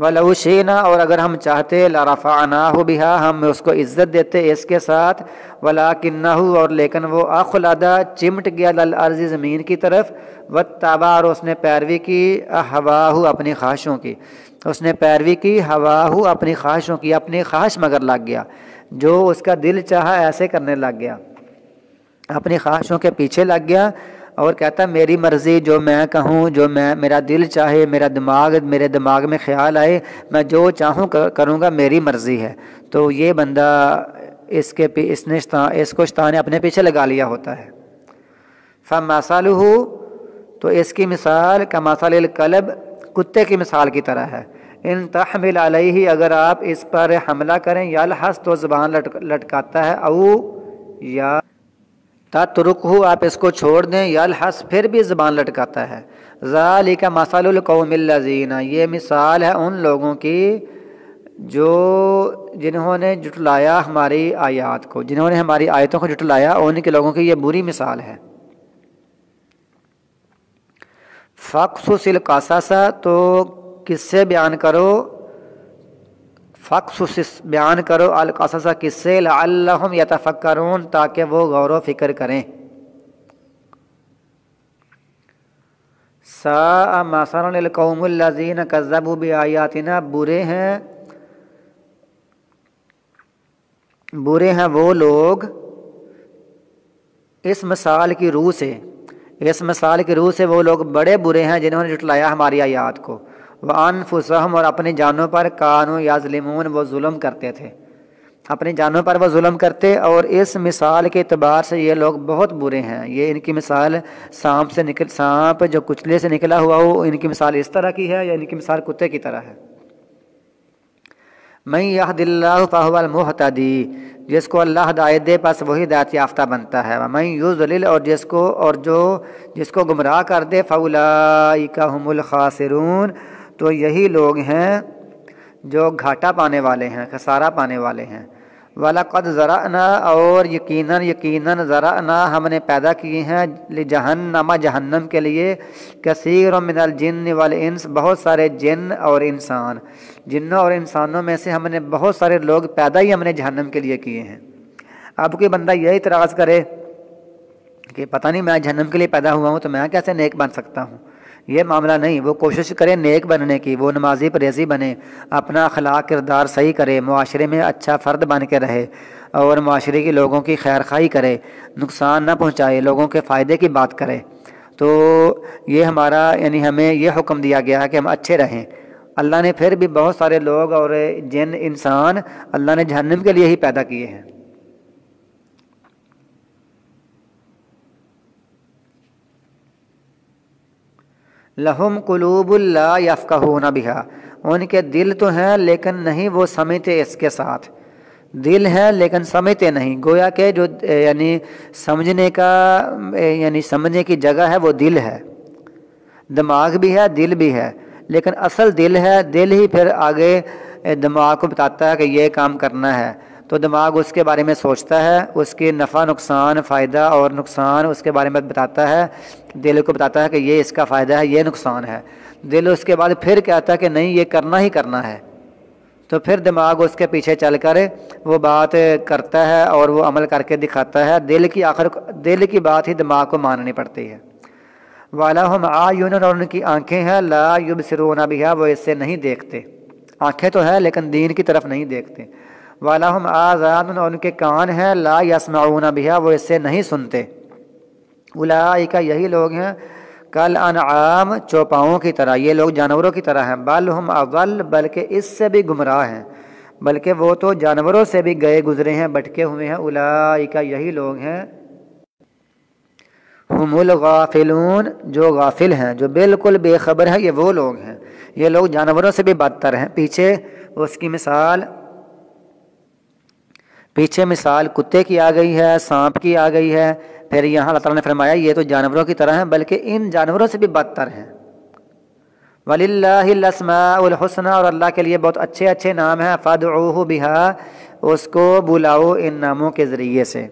وَلَوْ شِئْنَا اور اگر ہم چاہتے لَرَفَعْنَاهُ بِهَا ہم اس کو عزت دیتے اس کے ساتھ، وَلَكِنَّهُ اور لیکن وہ أَخْلَدَ چمٹ گیا للارض زمین کی طرف، وَاتَّبَعَ اور اس نے پیروی کی هَوَاهُ اپنی خواہشوں کی، اس نے پیروی کی هَوَاهُ اپنی خواہشوں کی، اپنی خواہش مگر لگ گیا، جو اس کا دل چاہا ایسے کرنے لگ گیا، اپنی خواہشوں کے پیچھے لگ گیا اور کہتا میری مرضی، جو میں کہوں، جو میرا دل چاہے، میرے دماغ میں خیال آئے، میں جو چاہوں کروں گا، میری مرضی ہے۔ تو یہ بندہ اس کو شیطان نے اپنے پیچھے لگا لیا ہوتا ہے۔ فَمَثَلُهُ تو اس کی مثال کَمَثَلِ الْكَلْبِ کتے کی مثال کی طرح ہے۔ ان تحمل علیہ اگر آپ اس پر حملہ کریں، یلحظ تو زبان لٹکاتا ہے، او یا تترکہ آپ اس کو چھوڑ دیں، یلحظ پھر بھی زبان لٹکاتا ہے۔ ذالک مثل القوم الذین یہ مثال ہے ان لوگوں کی جنہوں نے جھٹلایا ہماری آیات کو، جنہوں نے ہماری آیتوں کو جھٹلایا، ان کے لوگوں کی یہ بری مثال ہے۔ فقصص القصص تو قصے بیان کرو، فقصص بیان کرو القصص قصے، لعلہم یتفکرون تاکہ وہ غور و فکر کریں۔ ساء مثلا للقوم الذین کذبوا بآیاتنا برے ہیں وہ لوگ اس مثال کی روح سے وہ لوگ بڑے برے ہیں جنہوں نے جھٹلایا ہماری آیات کو، وَأَنفُسَهُمْ اور اپنی جانوں پر، کانوا یظلمون وہ ظلم کرتے تھے، اپنی جانوں پر وہ ظلم کرتے، اور اس مثال کے اعتبار سے یہ لوگ بہت برے ہیں۔ یہ ان کی مثال سانپ جو کچلے سے نکلا ہوا ہو، ان کی مثال اس طرح کی ہے، یا ان کی مثال کتے کی طرح ہے۔ مَن يَهْدِ اللَّهُ فَهُوَ الْمُهْتَدِي جس کو اللہ ہدایت دے پس وہی ہدایت یافتہ بنتا ہے، وَمَن يُضْلِلْ اور جس کو گمراہ کر دے، فَأُولَٰئِكَ هُمُ الْخَاسِرُونَ تو یہی لوگ ہیں جو گھاٹا پانے والے ہیں، خسارہ پانے والے ہیں۔ وَلَقَدْ زَرَعْنَا اور یقیناً زرعنا ہم نے پیدا کیے ہیں، لجہنم جہنم کے لیے، کثیر من الجن والانس بہت سارے جن اور انسان، جنوں اور انسانوں میں سے ہم نے بہت سارے لوگ پیدا ہی ہم نے جہنم کے لیے کیے ہیں۔ اب کوئی بندہ یہ اعتراض کرے کہ پتہ نہیں میں جہنم کے لیے پیدا ہوا ہوں تو میں کیسے نیک بن سکتا ہوں، یہ معاملہ نہیں۔ وہ کوشش کرے نیک بننے کی، وہ نمازی پرہیزی بنے، اپنا اخلاق کردار صحیح کرے، معاشرے میں اچھا فرد بن کے رہے، اور معاشرے کے لوگوں کی خیر خواہی کرے، نقصان نہ پہنچائے، لوگوں کے فائدے کی بات کرے۔ تو یہ ہمارا ہمیں یہ حکم دیا گیا ہے کہ ہم اچھے رہیں۔ اللہ نے پھر بھی بہت سارے لوگ اور جن انسان اللہ نے جہنم کے لیے ہی پیدا کیے ہیں۔ لہم قلوب لا یفقہون بہا ان کے دل تو ہیں لیکن نہیں وہ سمجھتے اس کے ساتھ، دل ہے لیکن سمجھتے نہیں، گویا کہ جو سمجھنے کی جگہ ہے وہ دل ہے، دماغ بھی ہے دل بھی ہے، لیکن اصل دل ہے، دل ہی پھر آگے دماغ کو بتاتا ہے کہ یہ کام کرنا ہے، تو دماغ اس کے بارے میں سوچتا ہے، اس کے نفع نقصان فائدہ اور نقصان اس کے بارے میں بتاتا ہے، دل کو بتاتا ہے کہ یہ اس کا فائدہ ہے یہ نقصان ہے، دل اس کے بعد پھر کہتا ہے کہ نہیں یہ کرنا ہی کرنا ہے، تو پھر دماغ اس کے پیچھے چل کر وہ بات کرتا ہے اور وہ عمل کر کے دکھاتا ہے، دل کی بات ہی دماغ کو ماننی پڑتی ہے۔ وَلَهُمْ أَعْيُنٌ اور ان کی آنکھیں ہیں، لَا يُبْصِرُونَ بِهَا وہ اس سے نہیں دیکھتے، آنکھیں تو ہے لیکن دین کی طرف نہیں دیکھتے۔ وَلَهُمْ آذَانٌ اور ان کے کان ہیں، لَا يَسْمَعُونَ بِهَا وہ اس سے نہیں سنتے۔ اولئک یہی لوگ ہیں، کالانعام چوپاؤں کی طرح، یہ لوگ جانوروں کی طرح ہیں، بل ہم اضل بلکہ اس سے بھی گمراہ ہیں، بلکہ وہ تو جانوروں سے بھی گئے گزرے ہیں، بھٹکے ہوئے ہیں۔ اولئک یہی لوگ ہیں، ہم الغافلون جو غافل ہیں، جو بالکل بے خبر ہیں، یہ وہ لوگ ہیں، یہ لوگ جانوروں سے بھی بدتر ہیں۔ پیچھے اس کی مثال کتے کی آ گئی ہے، سانپ کی آ گئی ہے، پھر یہاں اللہ تعالیٰ نے فرمایا یہ تو جانوروں کی طرح ہیں بلکہ ان جانوروں سے بھی بدتر ہیں۔ وَلِلَّهِ الْأَسْمَاءُ الْحُسْنَى اور اللہ کے لیے بہت اچھے اچھے نام ہیں، فَادْعُوهُ بِهَا اس کو بلاؤ ان ناموں کے ذریعے سے۔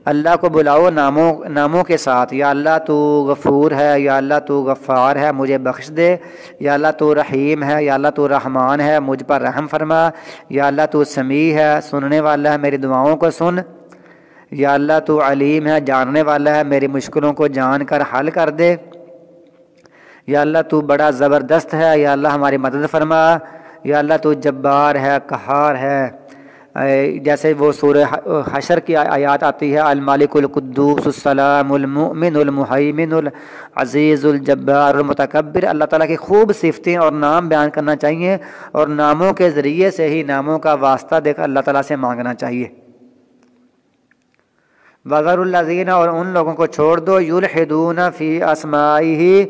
اللہ کو بلاؤ ناموں کے ساتھ، یا اللہ تو غفور ہے، یا اللہ تو غفار ہے مجھے بخش دے، یا اللہ تو رحیم ہے، یا اللہ تو رحمان ہے مجھ پر رحم فرما، یا اللہ تو سمیع ہے سننے والا ہے میری دعاؤں کو سن، یا اللہ تو علیم ہے جاننے والا ہے میری مشکلوں کو جان کر حل کر دے، یا اللہ تو بڑا زبردست ہے، یا اللہ ہماری مدد فرما، یا اللہ تو جبار ہے قہار ہے۔ جیسے وہ سورہ حشر کی آیات آتی ہے، المالک القدوس السلام المؤمن المہیمن العزیز الجبار المتکبر۔ اللہ تعالیٰ کی خوب صفتیں اور نام بیان کرنا چاہیے، اور ناموں کے ذریعے سے ہی ناموں کا واسطہ دے کر اللہ تعالیٰ سے مانگنا چاہیے۔ وَذَرُ الَّذِينَ، اور ان لوگوں کو چھوڑ دو، یلحدون فی اسمائہ،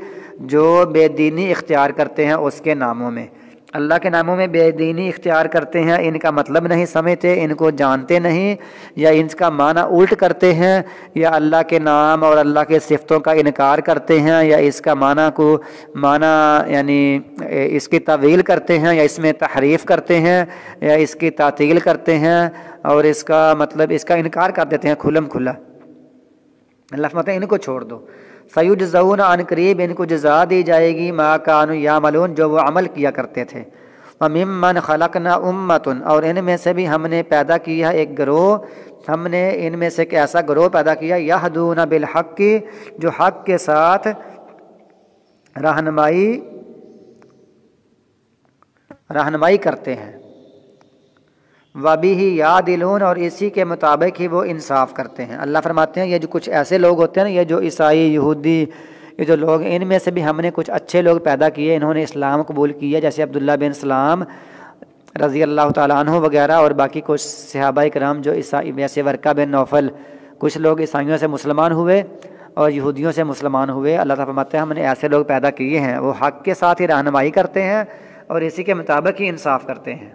جو بے دینی اختیار کرتے ہیں اس کے ناموں میں، اللہ کے ناموں میں بے دینی اختیار کرتے ہیں، ان کا مطلب نہیں سمجھتے، ان کو جانتے نہیں، یا ان کا معنی الٹ کرتے ہیں، یا اللہ کے نام اور اللہ کے صفتوں کا انکار کرتے ہیں، یا اس کا معنی یعنی اس کی تعویل کرتے ہیں، یا اس میں تحریف کرتے ہیں، یا اس کی تعطیل کرتے ہیں، اور اس کا مطلب اس کا انکار کر دیتے ہیں کھلم کھلا۔ اللہ فرماتے ہیں ان کو چھوڑ دو، سیجزون، عن قریب ان کو جزا دی جائے گی، ما کانوا یعملون، جو وہ عمل کیا کرتے تھے، وممن خلقنا امۃ، اور ان میں سے بھی ہم نے پیدا کیا ایک گروہ، ہم نے ان میں سے ایک ایسا گروہ پیدا کیا، یہدون بالحق، جو حق کے ساتھ رہنمائی کرتے ہیں، وَبِهِ يَعْدِلُونَ، اور اسی کے مطابق ہی وہ انصاف کرتے ہیں۔ اللہ فرماتے ہیں یہ جو کچھ ایسے لوگ ہوتے ہیں نا، یہ جو عیسائی یہودی، یہ جو لوگ، ان میں سے بھی ہم نے کچھ اچھے لوگ پیدا کیے، انہوں نے اسلام قبول کیا، جیسے عبداللہ بن سلام رضی اللہ تعالیٰ عنہ وغیرہ، اور باقی کچھ صحابہ کرام جو عیسائی، جیسے ورقہ بن نوفل، کچھ لوگ عیسائیوں سے مسلمان ہوئے اور یہودیوں سے مسلمان ہوئے۔ اللہ تعالیٰ فرماتے ہیں ہم نے ایسے لوگ پیدا کیے ہیں، وہ حق کے ساتھ ہی رہنمائی کرتے ہیں اور اسی کے مطابق ہی انصاف کرتے ہیں۔